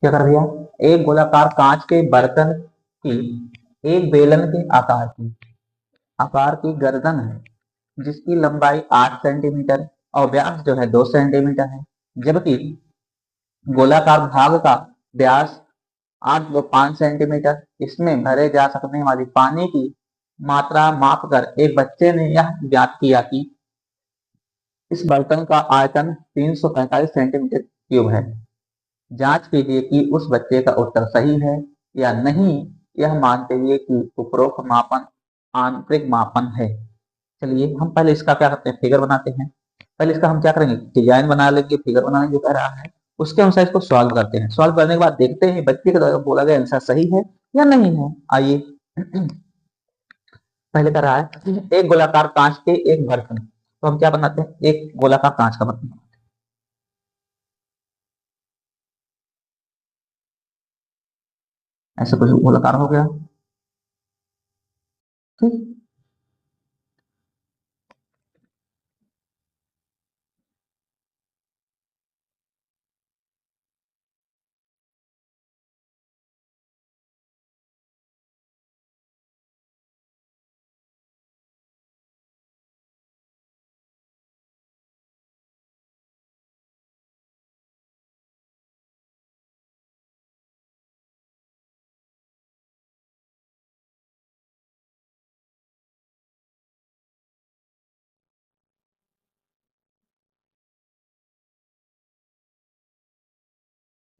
क्या कर दिया, एक गोलाकार कांच के बर्तन की एक बेलन के आकार की गर्दन है जिसकी लंबाई 8 सेंटीमीटर और व्यास जो है 2 सेंटीमीटर है, जबकि गोलाकार भाग का व्यास 8 व 5 सेंटीमीटर। इसमें भरे जा सकने वाली पानी की मात्रा मापकर एक बच्चे ने यह ज्ञात किया कि इस बर्तन का आयतन 345 सेंटीमीटर क्यूब है। जांच कीजिए कि उस बच्चे का उत्तर सही है या नहीं, यह मानते हुए कि उपरोक्त मापन आंतरिक मापन है। चलिए हम पहले इसका क्या करते हैं, फिगर बनाते हैं। पहले इसका हम क्या करेंगे, डिजाइन बना लेंगे, फिगर बनाने जो कह रहा है उसके अनुसार इसको सॉल्व करते हैं। सॉल्व करने के बाद देखते हैं बच्चे के द्वारा बोला गया आंसर सही है या नहीं है। आइए पहले कर रहा है एक गोलाकार कांच के एक बर्तन, तो हम क्या बनाते हैं, एक गोलाकार कांच का बर्तन, ऐसे कुछ गोलाकार हो गया। ठीक,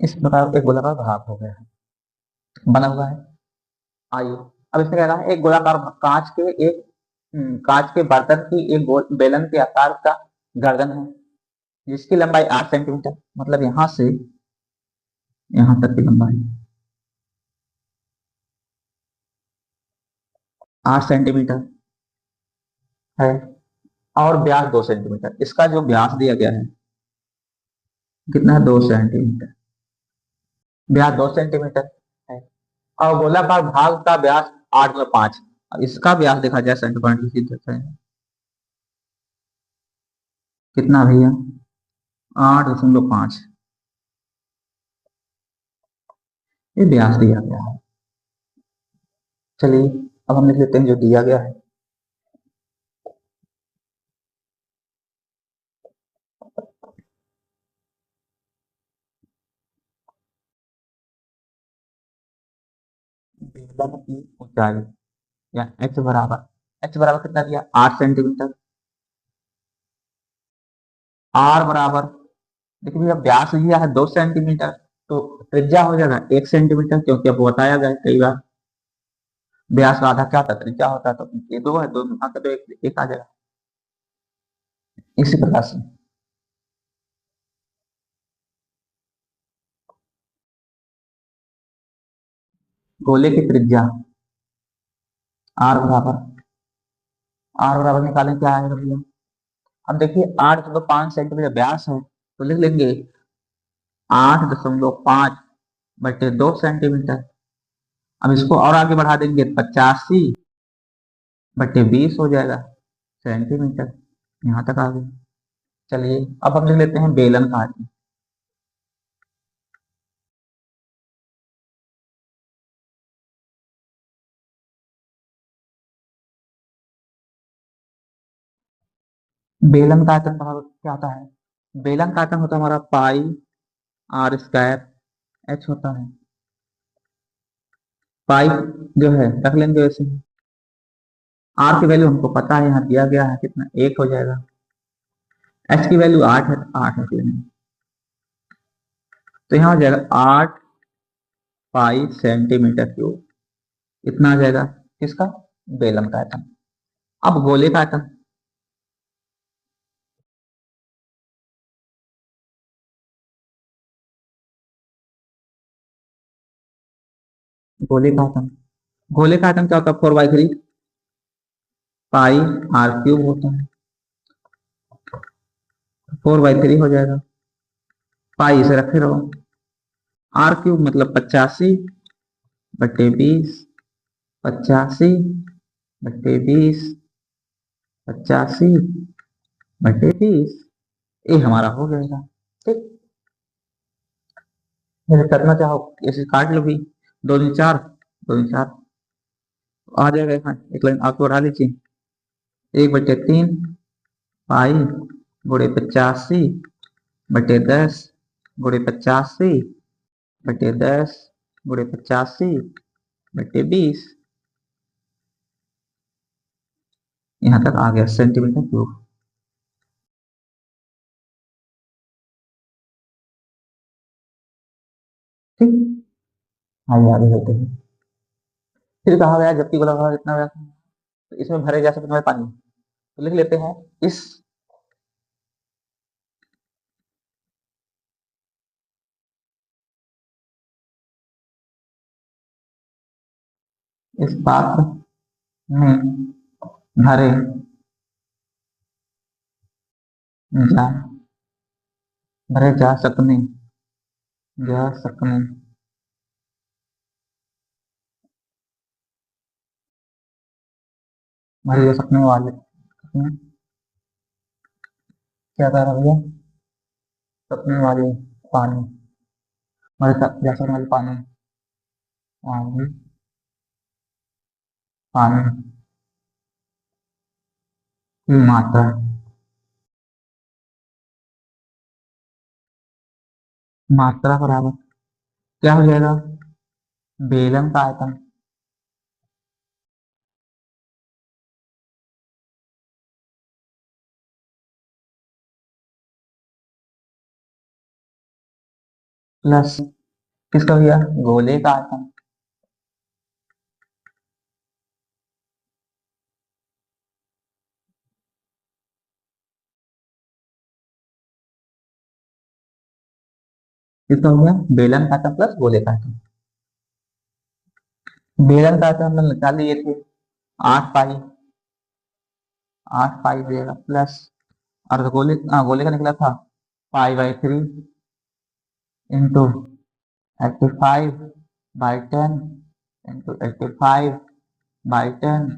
इस प्रकार एक गोलाकार भाग हो गया है, बना हुआ है। आइए अब इसमें कह रहा है एक गोलाकार कांच के बर्तन की एक गोल बेलन के आकार का गर्दन है जिसकी लंबाई 8 सेंटीमीटर, मतलब यहां से यहां तक की लंबाई 8 सेंटीमीटर है और व्यास 2 सेंटीमीटर। इसका जो व्यास दिया गया है कितना है, 2 सेंटीमीटर, व्यास 2 सेंटीमीटर है और गोलाकार भाग का व्यास 8 व 5। इसका व्यास देखा जाए सेंटर पॉइंट की देते हैं कितना भैया, 8.5, ये व्यास दिया गया है। चलिए अब हम लिख लेते हैं जो दिया गया है। बेलन की ऊंचाई या एच बराबर कितना दिया, 8 सेंटीमीटर। आर बराबर, देखिए भैया व्यास दिया है 2 सेंटीमीटर, तो त्रिज्या हो जाएगा 1 सेंटीमीटर, क्योंकि आपको बताया गया है कई बार व्यास का आधा क्या होता है, त्रिज्या होता है। तो ये दो है, दो आता तो एक आ जाएगा। इसी प्रकार से गोले की त्रिज्या आर बराबर निकालें, क्या आएगा भैया। अब देखिए 8.5 सेंटीमीटर व्यास है, तो लिख लेंगे 8.5 बटे 2 सेंटीमीटर। अब इसको और आगे बढ़ा देंगे, 85/20 हो जाएगा सेंटीमीटर, यहाँ तक आ गए। चलिए अब हम लिख लेते हैं बेलन का आयतन। बेलन का आयतन बराबर क्या होता है, बेलन का आयतन होता है हमारा पाई आर स्क्वायर एच होता है। पाई जो है रख लेंगे वैसे ही, आर की वैल्यू हमको पता है, यहाँ दिया गया है कितना, 1 हो जाएगा। एच की वैल्यू 8 है, 8 रख लेंगे, तो यहाँ हो जाएगा 8 पाई सेंटीमीटर क्यूब। इतना आ जाएगा किसका, बेलन का आयतन। अब गोले का आयतन, गोले का आयतन, गोले का आयतन क्या होता है, 4/3 पाई आर क्यूब होता है। 4/3 हो जाएगा, पाई इसे रखे रहो, आर क्यूब मतलब 85/20, 85/20, 85/20, ये हमारा हो जाएगा। ठीक, जैसे करना चाहो ऐसे काट लो भी, 2 दूनी 4, 2 दूनी 4 आ जाएगा। यहाँ एक लाइन आपको बढ़ा लीजिए, 1/3 पाई गुणे 85/10 गुणे 85/10 गुणे 85/20, यहाँ तक आ गया सेंटीमीटर क्यूब। ठीक, आगे आगे होते हैं। फिर कहा गया जबकि गोलाकार इतना व्यास है, तो इसमें भरे जा सकने वाले पानी, तो लिख लेते हैं इस पात्र में भरे जा भरे जा सकने भरे जा सकने वाले, क्या कह रहा भैया, सकने वाले पानी, भरे जा सकने वाले पानी, पानी पानी की मात्रा बराबर क्या हो जाएगा, बेलन का आयतन प्लस किसका भैया, गोले का आयतन, किसका हो गया, बेलन का आयतन प्लस गोले का आयतन। बेलन का आयतन हमने निकाल लिए थे 8 पाई, 8 पाई देगा प्लस, और गोले का निकला था पाई/3 इंटू 85/10 इंटू 85/10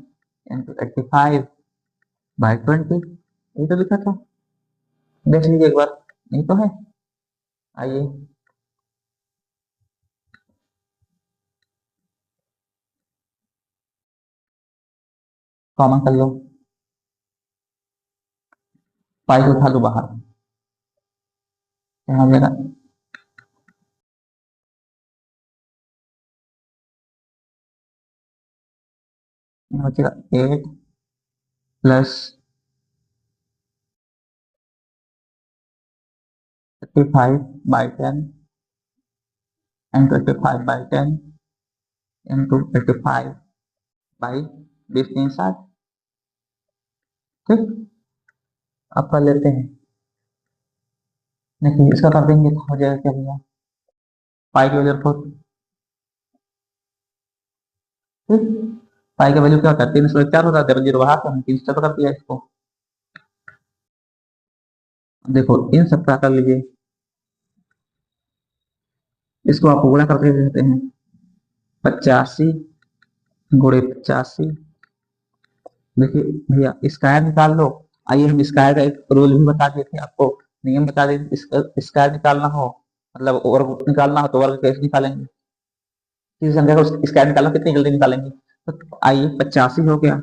इंटू 85/20, ये तो लिखा था, देख लीजिए एक बार, नहीं तो है। आइए कॉमन कर लो, पाई को उठा लो बाहर, क्या हो जाएगा, बचेगा 8 प्लस 85/10 इंटू 85/10 इंटू 85/20 360। ठीक, अब कर लेते हैं, देखिए इसका कर देंगे तो हो जाएगा क्या भैया, पाई की वजह 4। ठीक, पाई का वैल्यू क्या होता है, 304 होता है, 00 बाहर तो हमने 304 कर दिया इसको। देखो इन सब का कर लीजिए, इसको आप गुणा करके देते हैं, 85 × 85। देखिए भैया स्क्वायर निकाल लो, आइए हम स्क्वायर का एक रूल भी बता देते हैं आपको, नियम बता देते, स्क्वायर निकालना हो मतलब वर्ग निकालना हो तो वर्ग कैसे निकालेंगे, किसी संख्या को स्क्वायर निकालना कितनी जल्दी निकालेंगे, तो आइए 85 हो गया,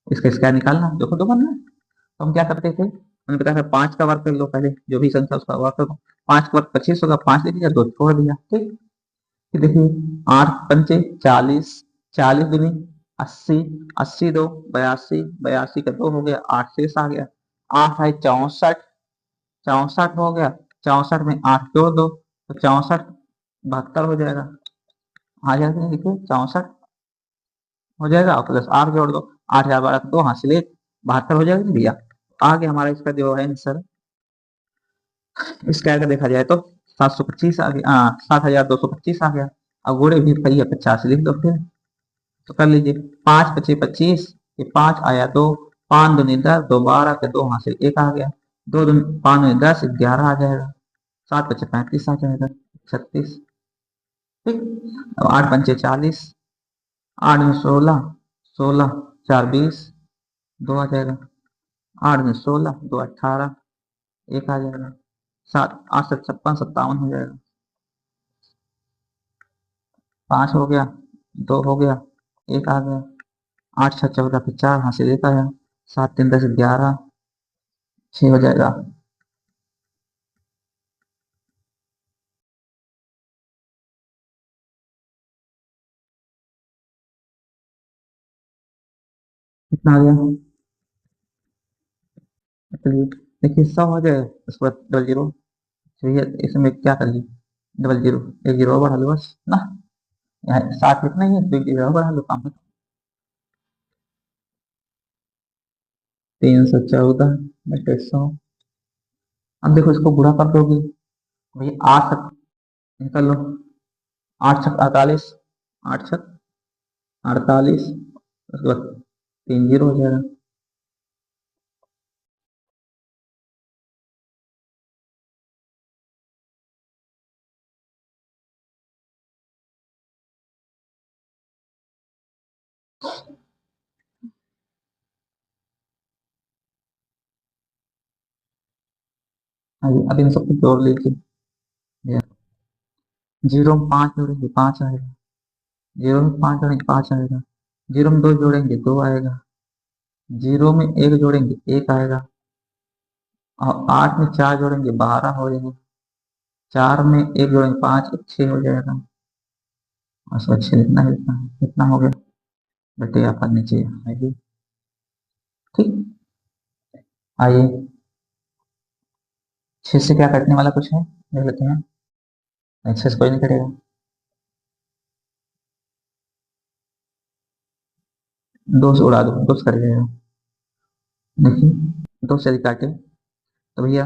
इसका स्क्वायर निकालना देखो तो बनना, तो हम क्या करते थे, हमने बताया था 5 का वर्ग कर लो, पहले जो भी संख्या उसका वर्ग करो, 5 का वर्ग 25 होगा, 5 ले लिया 2 छोड़ दिया। ठीक, फिर देखिए 8×5 = 40, 40×2 = 80, 80×2 = 82, 82 का 2 हो गया, 8 शेष आ गया, 8×8 = 64, 64 हो गया, 64 में 8 जोड़ दो तो 64 72 हो जाएगा, आ जाएगा, देखिए 64 हो जाएगा, और प्लस 8 जोड़ दो, 8 × 12 2 हासिल 1 72 हो जाएगा भैया, आ गया हमारा इसका जो है आंसर। इसका अगर देखा जाए तो 725 आ गया, 7225 आ गया, अब गुणे भी करिए 50 लिख दो फिर, तो कर लीजिए 5×5 = 25, ये 5 आया 2, 5×2 = 10, 2 12 के 2 हासिल 1 आ गया, 5×2 = 10 11 आ जाएगा, 7×5 = 35 आ जाएगा 36। ठीक, अब 8×5 = 40, 8×2 = 16, 16 4 20 2 आ जाएगा, 8×2 = 16 2 18 1 आ जाएगा, 7 8 7 56 57 हो जाएगा। 5 हो गया, 2 हो गया, 1 आ गया, 8 6 14 फिर 4 हासिल 1 आया, 7 3 10 11, 6 हो जाएगा। कितना आ गया? चलिए देखिए 100 हो जाए, उसके बाद डबल जीरो। चलिए इसमें क्या करिए, डबल जीरो, एक जीरो और बढ़ा लो बस ना। यहाँ 60 लिखना ही है तो एक जीरो और बढ़ा लो, काम खत्म। 314 बटे 100। अब देखो इसको गुणा कर दोगे भाई, 8 तक निकल लो, 8 छक 48, 8 छक 48, उसके बाद 3 जीरो हो जाएगा। हाँ जी, अब इन सबको जोड़ लीजिए। जीरो में 5 जोड़ेंगे 5 आएगा, जीरो में 5 जोड़ेंगे 5 आएगा, जीरो में 2 जोड़ेंगे 2 आएगा, जीरो में 1 जोड़ेंगे 1 आएगा, और 8 में 4 जोड़ेंगे 12 हो जाएगा, 4 में 1 जोड़ेंगे 5, 6 हो जाएगा। और उसको अच्छे लिखना है, लिखना है कितना हो गया बेटे, आपका नीचे आइए। ठीक, आइए 6 से क्या कटने वाला कुछ है, देख लेते हैं। नहीं, 6 से कोई नहीं कटेगा। 2 से उड़ा दो, 2 से कट जाएगा। देखिए 2 से यदि काटे तो भैया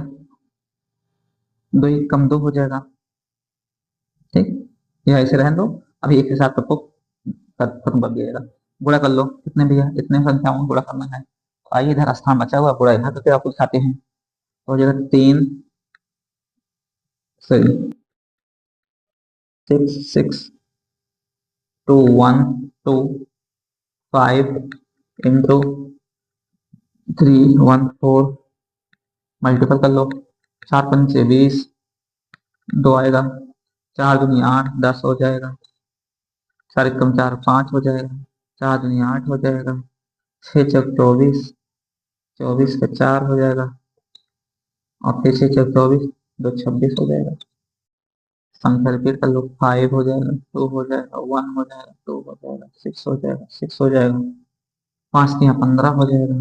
2 एक कम 2 हो जाएगा। ठीक, यह ऐसे रहने दो, अभी एक के साथ सबको खत्म कर दिएगा। गुणा कर लो, कितने भैया, इतने संख्याओं में गुणा करना है। तो आइए इधर स्थान बचा हुआ गुणा यहाँ करके आपको दिखाते हैं। तो हो जाएगा 3 सॉरी 6 6 2 1 2 5 इंटू 3 1 4, मल्टीपल कर लो, 4 पंचे 20, 2 आएगा, 4 दूनी 8 10 हो जाएगा, 4 कम 4 5 हो जाएगा, 4 दूनी 8 हो जाएगा, 6 चौक 24, 24 का 4 हो जाएगा, और फिर 6 चौक 24, 2 26 हो जाएगा। संख्या रिपीट कर लो, 5 हो जाएगा, 2 हो जाएगा, 1 हो जाएगा, 2 हो जाएगा, 6 हो जाएगा, 6 हो जाएगा, 5 यहाँ 15 हो जाएगा,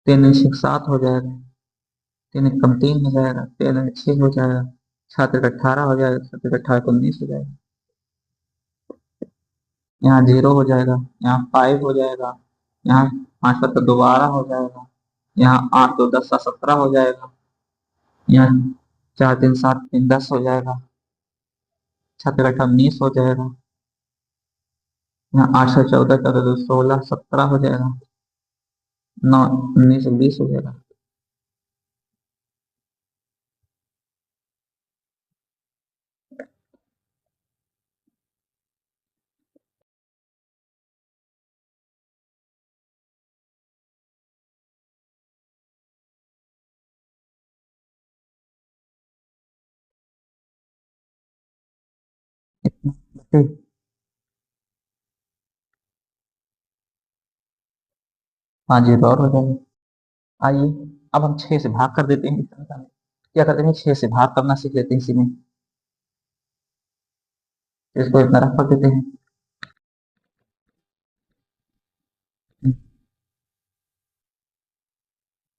3 6 7 हो जाएगा, 3 कम 3 हो जाएगा, 3 6 हो जाएगा, 7 18 हो जाएगा, 7 18 19 हो जाएगा, यहाँ 0 हो जाएगा, यहाँ 5 हो जाएगा, यहाँ 5 पर तो दोबारा हो जाएगा, यहाँ 8 2 10 17 हो जाएगा, यहाँ 4 3 7 3 10 हो जाएगा, 7 18 19 हो जाएगा, यहाँ 8 से 14 14 2 16 17 हो जाएगा, 9 19 20 हो जाएगा। ठीक, 5 जीरो और हो जाएगा। आइए अब हम 6 से भाग कर देते हैं इस संख्या में। क्या करते हैं, 6 से भाग करना सीख लेते हैं इसी में। इसको इतना रख कर देते हैं।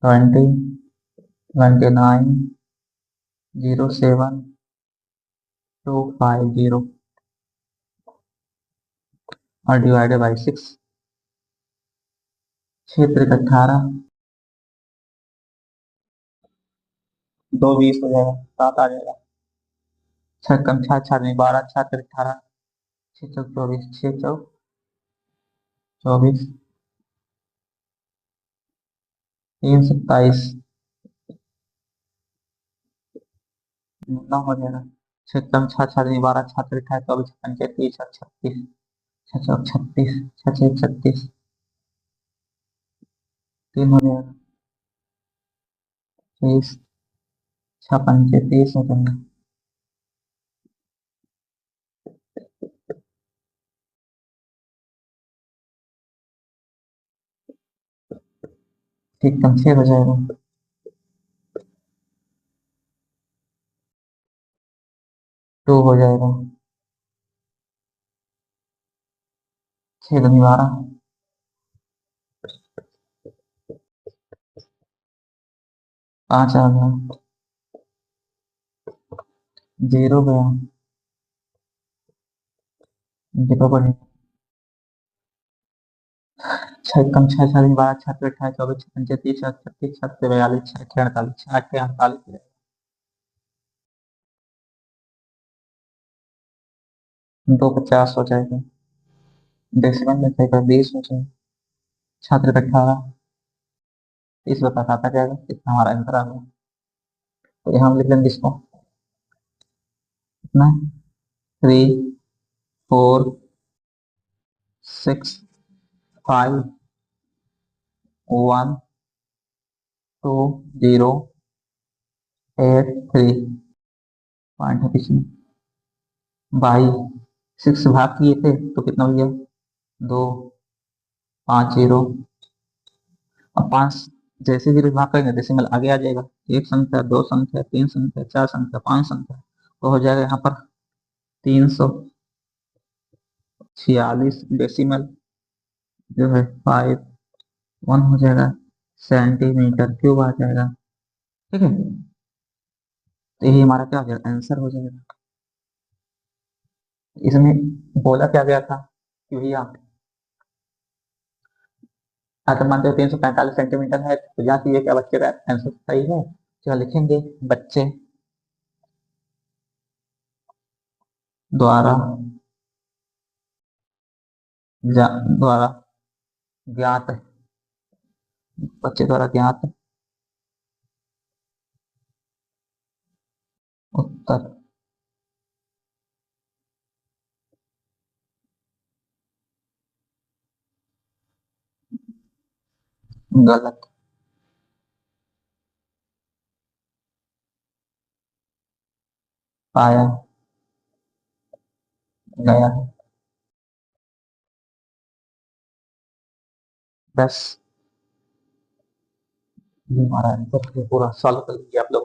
20 29 07 250 और डिवाइडेड बाई 6, 6 3 18, 2 20 हो जाएगा, 7 आ जाएगा, 6 कम 6 6 नहीं 12, 6 3 18, 6 चौक 24, 6 चौक 24, 3 27, 9 हो जाएगा, 6 कम 6 6 नहीं 12, 6 3 18 24 पंचे 30 और 36, 6 चौक 36, 6 6 36, 3 हो जाएगा, 30, 6 पंचे 30 हो जाएगा, ठीक कम 6 हो जाएगा। 2 हो जाएगा। 6 दूनी 12। 5 आ गया। 0 गया। 0 बढ़ेगा। 6 कम 6 6 दूनी 12, 6 28 24 25 30 36 37 42 6 48 6 48। 250 हो जाएगा। डेसिमल में कहेगा 20 हो जाएगा। छात्र 18। इस बताता जाएगा कितना हमारा आंसर आ गया। तो यहाँ हम लिख लेंगे इसको कितना, 3 4 6 5 1 2 0 8 3 पॉइंट है पीछे। बाई 6 भाग किए थे तो कितना हो गया, 2 5 0। और 5 जैसे 0 भाग करेंगे डेसिमल आगे आ जाएगा। एक संख्या, दो संख्या, तीन संख्या, चार संख्या, 5 संख्या, तो हो जाएगा यहाँ पर 346 डेसिमल जो है 51 हो जाएगा। सेंटीमीटर क्यूब आ जाएगा। ठीक है, तो यही हमारा क्या हो जाएगा, आंसर हो जाएगा। इसमें बोला क्या गया था कि भैया अगर मानते हो 345 सेंटीमीटर है तो यहाँ से ये क्या बच्चे का आंसर सही है। क्या लिखेंगे, बच्चे द्वारा द्वारा ज्ञात, बच्चे द्वारा ज्ञात उत्तर गलत पाया गया है। बस ये हमारा आंसर पूरा सॉल्व कर लीजिए आप लोग।